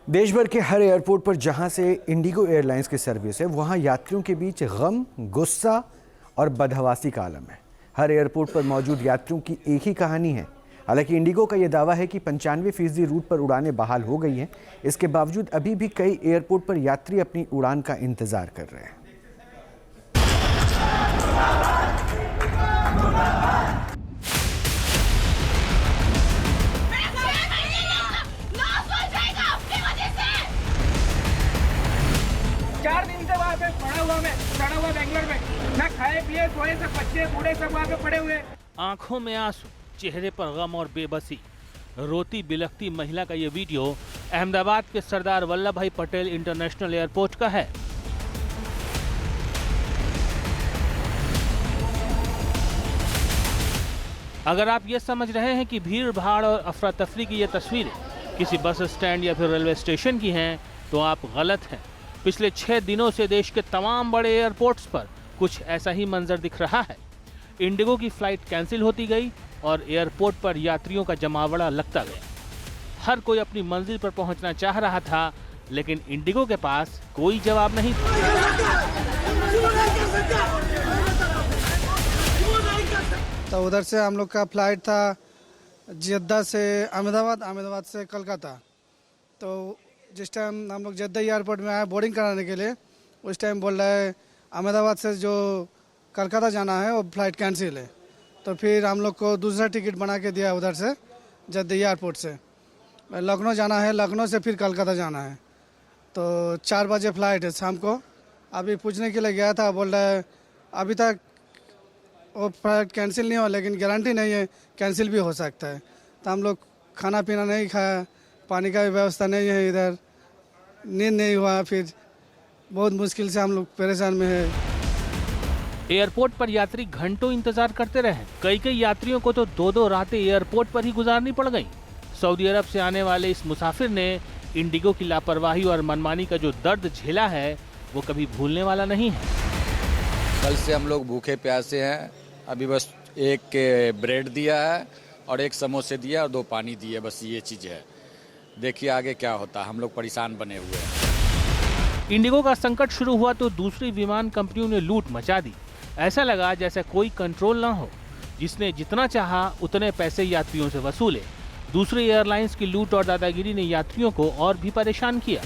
देश भर के हर एयरपोर्ट पर जहां से इंडिगो एयरलाइंस की सर्विस है, वहां यात्रियों के बीच गम, गुस्सा और बदहवासी का आलम है। हर एयरपोर्ट पर मौजूद यात्रियों की एक ही कहानी है। हालांकि इंडिगो का यह दावा है कि 95% रूट पर उड़ानें बहाल हो गई हैं। इसके बावजूद अभी भी कई एयरपोर्ट पर यात्री अपनी उड़ान का इंतजार कर रहे हैं। पड़ा हुआ बेंगलोर में, ना खाए पिए सोए, सब बच्चे बूढ़े सब वहाँ पे पड़े हुए। आंखों में आंसू, चेहरे पर गम और बेबसी, रोती बिलखती महिला का ये वीडियो अहमदाबाद के सरदार वल्लभ भाई पटेल इंटरनेशनल एयरपोर्ट का है। अगर आप ये समझ रहे हैं कि भीड़ भाड़ और अफरा तफरी की ये तस्वीरें किसी बस स्टैंड या फिर रेलवे स्टेशन की हैं, तो आप गलत हैं। पिछले 6 दिनों से देश के तमाम बड़े एयरपोर्ट्स पर कुछ ऐसा ही मंजर दिख रहा है। इंडिगो की फ्लाइट कैंसिल होती गई और एयरपोर्ट पर यात्रियों का जमावड़ा लगता गया। हर कोई अपनी मंजिल पर पहुंचना चाह रहा था, लेकिन इंडिगो के पास कोई जवाब नहीं था। तो उधर से हम लोग का फ्लाइट था जद्दा से अहमदाबाद, अहमदाबाद से कोलकाता। तो जिस टाइम हम लोग जद्दा एयरपोर्ट में आए बोर्डिंग कराने के लिए, उस टाइम बोल रहा है अहमदाबाद से जो कोलकाता जाना है वो फ्लाइट कैंसिल है। तो फिर हम लोग को दूसरा टिकट बना के दिया उधर से जद्दा एयरपोर्ट से। लखनऊ जाना है, लखनऊ से फिर कोलकाता जाना है। तो 4 बजे फ्लाइट है शाम को। अभी पूछने के लिए गया था, बोल रहा है अभी तक वो फ्लाइट कैंसिल नहीं हो, लेकिन गारंटी नहीं है, कैंसिल भी हो सकता है। तो हम लोग खाना पीना नहीं खाया, पानी का भी व्यवस्था नहीं है, इधर नींद नहीं हुआ, फिर बहुत मुश्किल से हम लोग परेशान में है। एयरपोर्ट पर यात्री घंटों इंतजार करते रहे। कई यात्रियों को तो 2-2 रातें एयरपोर्ट पर ही गुजारनी पड़ गई। सऊदी अरब से आने वाले इस मुसाफिर ने इंडिगो की लापरवाही और मनमानी का जो दर्द झेला है, वो कभी भूलने वाला नहीं है। कल से हम लोग भूखे प्यासे हैं। अभी बस एक ब्रेड दिया है और एक समोसे दिया और 2 पानी दिए, बस ये चीज़ है। देखिए आगे क्या होता है, हम लोग परेशान बने हुए हैं। इंडिगो का संकट शुरू हुआ तो दूसरी विमान कंपनियों ने लूट मचा दी। ऐसा लगा जैसे कोई कंट्रोल ना हो, जिसने जितना चाहा उतने पैसे यात्रियों से वसूले। दूसरी एयरलाइंस की लूट और दादागिरी ने यात्रियों को और भी परेशान किया।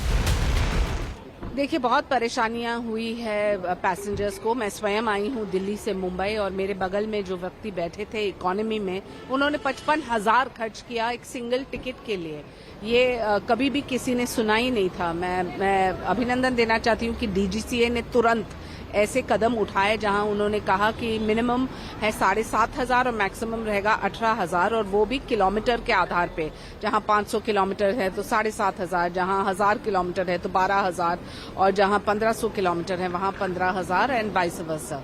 देखिए, बहुत परेशानियां हुई है पैसेंजर्स को। मैं स्वयं आई हूं दिल्ली से मुंबई, और मेरे बगल में जो व्यक्ति बैठे थे इकोनॉमी में, उन्होंने 55,000 खर्च किया एक सिंगल टिकट के लिए। ये कभी भी किसी ने सुना ही नहीं था। मैं अभिनंदन देना चाहती हूं कि डीजीसीए ने तुरंत ऐसे कदम उठाए जहां उन्होंने कहा कि मिनिमम है 7,500 और मैक्सिमम रहेगा 18,000, और वो भी किलोमीटर के आधार पे। जहां 500 किलोमीटर है तो 7,500, जहां 1000 किलोमीटर है तो 12,000, और जहां 1500 किलोमीटर है वहां 15,000, एंड वाइस वर्सा।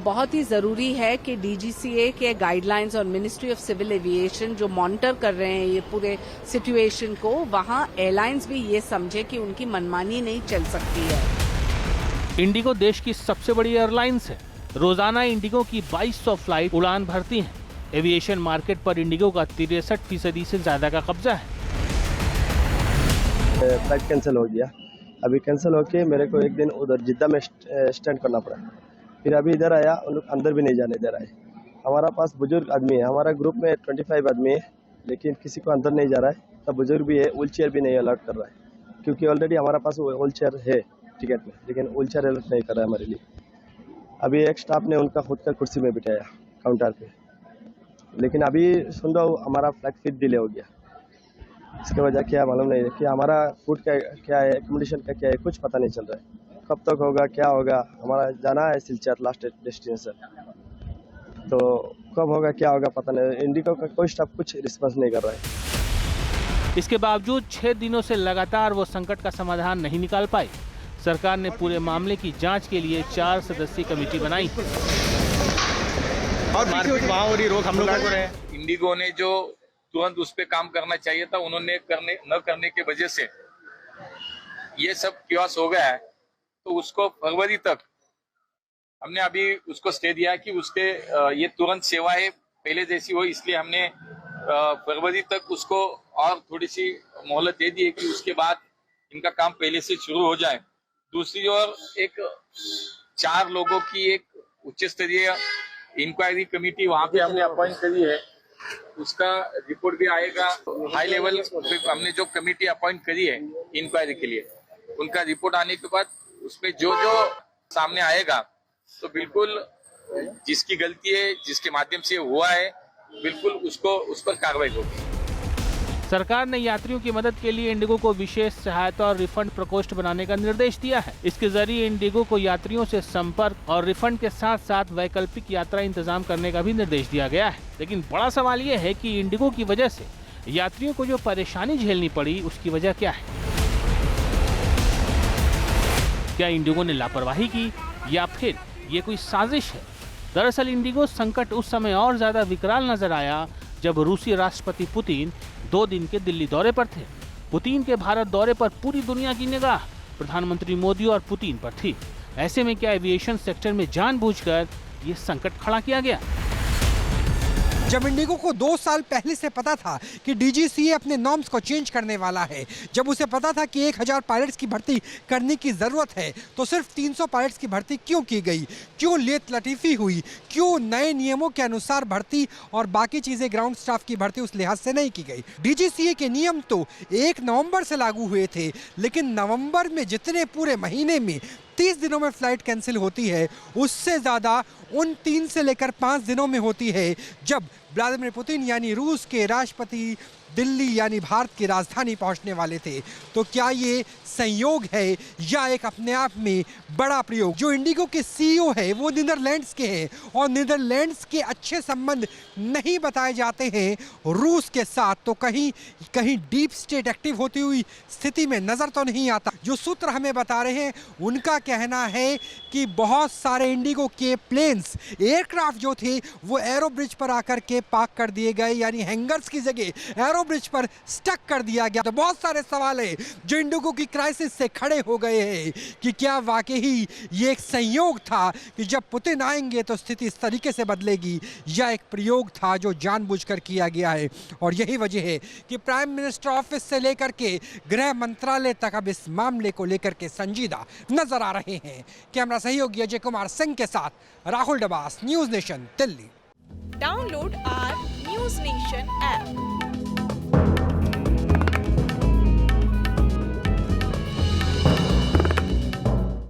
बहुत ही जरूरी है कि डीजीसीए के गाइडलाइंस और मिनिस्ट्री ऑफ सिविल एविएशन जो मॉनिटर कर रहे हैं ये पूरे सिचुएशन को, वहां एयरलाइंस भी ये समझे कि उनकी मनमानी नहीं चल सकती है। इंडिगो देश की सबसे बड़ी एयरलाइंस है। रोजाना इंडिगो की 2200 फ्लाइट उड़ान भरती हैं। एविएशन मार्केट पर इंडिगो का 63% से ज्यादा का कब्जा है। फ्लाइट कैंसिल हो गया। अभी कैंसिल होके मेरे को एक दिन उधर जिद्दा में स्टैंड करना पड़ा। फिर अभी इधर आया, उन लोग अंदर भी नहीं जाने दे रहा है। हमारा पास बुजुर्ग आदमी है, हमारा ग्रुप में 25 आदमी है, लेकिन किसी को अंदर नहीं जा रहा है। तब बुजुर्ग भी है, व्हील चेयर भी नहीं अलर्ट कर रहा है, क्योंकि ऑलरेडी हमारा पास व्हील चेयर है टिकट में, लेकिन व्हील चेयर अलर्ट नहीं कर रहा है हमारे लिए। अभी एक स्टाफ ने उनका खुद का कुर्सी में बिठाया काउंटर पे, लेकिन अभी सुन रहा हूँ हमारा फ्लाइट फिर डिले हो गया। इसकी वजह क्या मालूम नहीं है कि हमारा फूड का क्या है, एकोमोडेशन का क्या है, कुछ पता नहीं चल रहा है। कब तक होगा, क्या होगा। हमारा जाना है सिलचर लास्ट डेस्टिनेशन, तो कब होगा क्या होगा पता नहीं। इंडिगो का कोई स्टाफ कुछ रिस्पॉन्स नहीं कर रहा है। इसके बावजूद 6 दिनों से लगातार वो संकट का समाधान नहीं निकाल पाई। सरकार ने पूरे मामले की जांच के लिए 4 सदस्यीय कमेटी बनाई। और वहाँ हो रही रोक हम लोग को रहे। इंडिगो ने जो तुरंत उस पर काम करना चाहिए था, उन्होंने न करने की वजह से ये सब क्योस हो गया है। तो उसको फरवरी तक हमने अभी उसको स्टे दिया कि उसके ये तुरंत सेवाएं पहले जैसी हो, इसलिए हमने फरवरी तक उसको और थोड़ी सी मोहलत दे दी है कि उसके बाद इनका काम पहले से शुरू हो जाए। दूसरी ओर एक 4 लोगों की एक उच्च स्तरीय इंक्वायरी कमेटी वहां पे हमने अपॉइंट करी है, उसका रिपोर्ट भी आएगा। हाई लेवल पे हमने जो कमेटी अपॉइंट करी है इंक्वायरी के लिए, उनका रिपोर्ट आने के बाद उसमें जो जो सामने आएगा तो बिल्कुल जिसकी गलती है, जिसके माध्यम से हुआ है, बिल्कुल उसको उस पर कार्रवाई होगी। सरकार ने यात्रियों की मदद के लिए इंडिगो को विशेष सहायता और रिफंड प्रकोष्ठ बनाने का निर्देश दिया है। इसके जरिए इंडिगो को यात्रियों से संपर्क और रिफंड के साथ साथ वैकल्पिक यात्रा इंतजाम करने का भी निर्देश दिया गया है। लेकिन बड़ा सवाल ये है कि इंडिगो की वजह से यात्रियों को जो परेशानी झेलनी पड़ी, उसकी वजह क्या है? क्या इंडिगो ने लापरवाही की या फिर ये कोई साजिश है? दरअसल इंडिगो संकट उस समय और ज्यादा विकराल नजर आया जब रूसी राष्ट्रपति पुतिन 2 दिन के दिल्ली दौरे पर थे। पुतिन के भारत दौरे पर पूरी दुनिया की निगाह प्रधानमंत्री मोदी और पुतिन पर थी। ऐसे में क्या एविएशन सेक्टर में जानबूझकर ये संकट खड़ा किया गया? जब इंडिगो को 2 साल पहले से पता था कि डीजीसीए अपने नॉर्म्स को चेंज करने वाला है, जब उसे पता था कि 1000 पायलट्स की भर्ती करने की ज़रूरत है, तो सिर्फ 300 पायलट्स की भर्ती क्यों की गई? क्यों लेट लतीफ़ी हुई? क्यों नए नियमों के अनुसार भर्ती और बाकी चीज़ें ग्राउंड स्टाफ की भर्ती उस लिहाज से नहीं की गई? डीजीसीए के नियम तो 1 नवंबर से लागू हुए थे, लेकिन नवंबर में जितने पूरे महीने में 30 दिनों में फ्लाइट कैंसिल होती है, उससे ज़्यादा उन 3 से लेकर 5 दिनों में होती है जब व्लादिमीर पुतिन यानी रूस के राष्ट्रपति दिल्ली यानी भारत की राजधानी पहुंचने वाले थे। तो क्या ये संयोग है या एक अपने आप में बड़ा प्रयोग? जो इंडिगो के सीईओ है वो नीदरलैंड्स के हैं और नीदरलैंड्स के अच्छे संबंध नहीं बताए जाते हैं रूस के साथ, तो कहीं कहीं डीप स्टेट एक्टिव होती हुई स्थिति में नजर तो नहीं आता। जो सूत्र हमें बता रहे हैं उनका कहना है कि बहुत सारे इंडिगो के प्लेन्स, एयरक्राफ्ट जो थे वो एरो ब्रिज पर आकर के पार्क कर दिए गए, यानी हैंगर्स की जगह एरो ब्रिज पर स्टक कर दिया गया। तो बहुत सारे सवाल है जो इंडिगो की क्राइसिस से खड़े हो गए हैं कि क्या वाकई ये एक संयोग था कि जब पुतिन आएंगे तो स्थिति इस तरीके से बदलेगी, या एक प्रयोग था जो जानबूझकर किया गया है। और यही वजह है कि प्राइम मिनिस्टर ऑफिस से लेकर के गृह मंत्रालय तक अब इस मामले को लेकर के संजीदा नजर आ रहे हैं। कैमरा सहयोगी अजय कुमार सिंह के साथ Rahul Dabas, news nation, Delhi. Download our News Nation app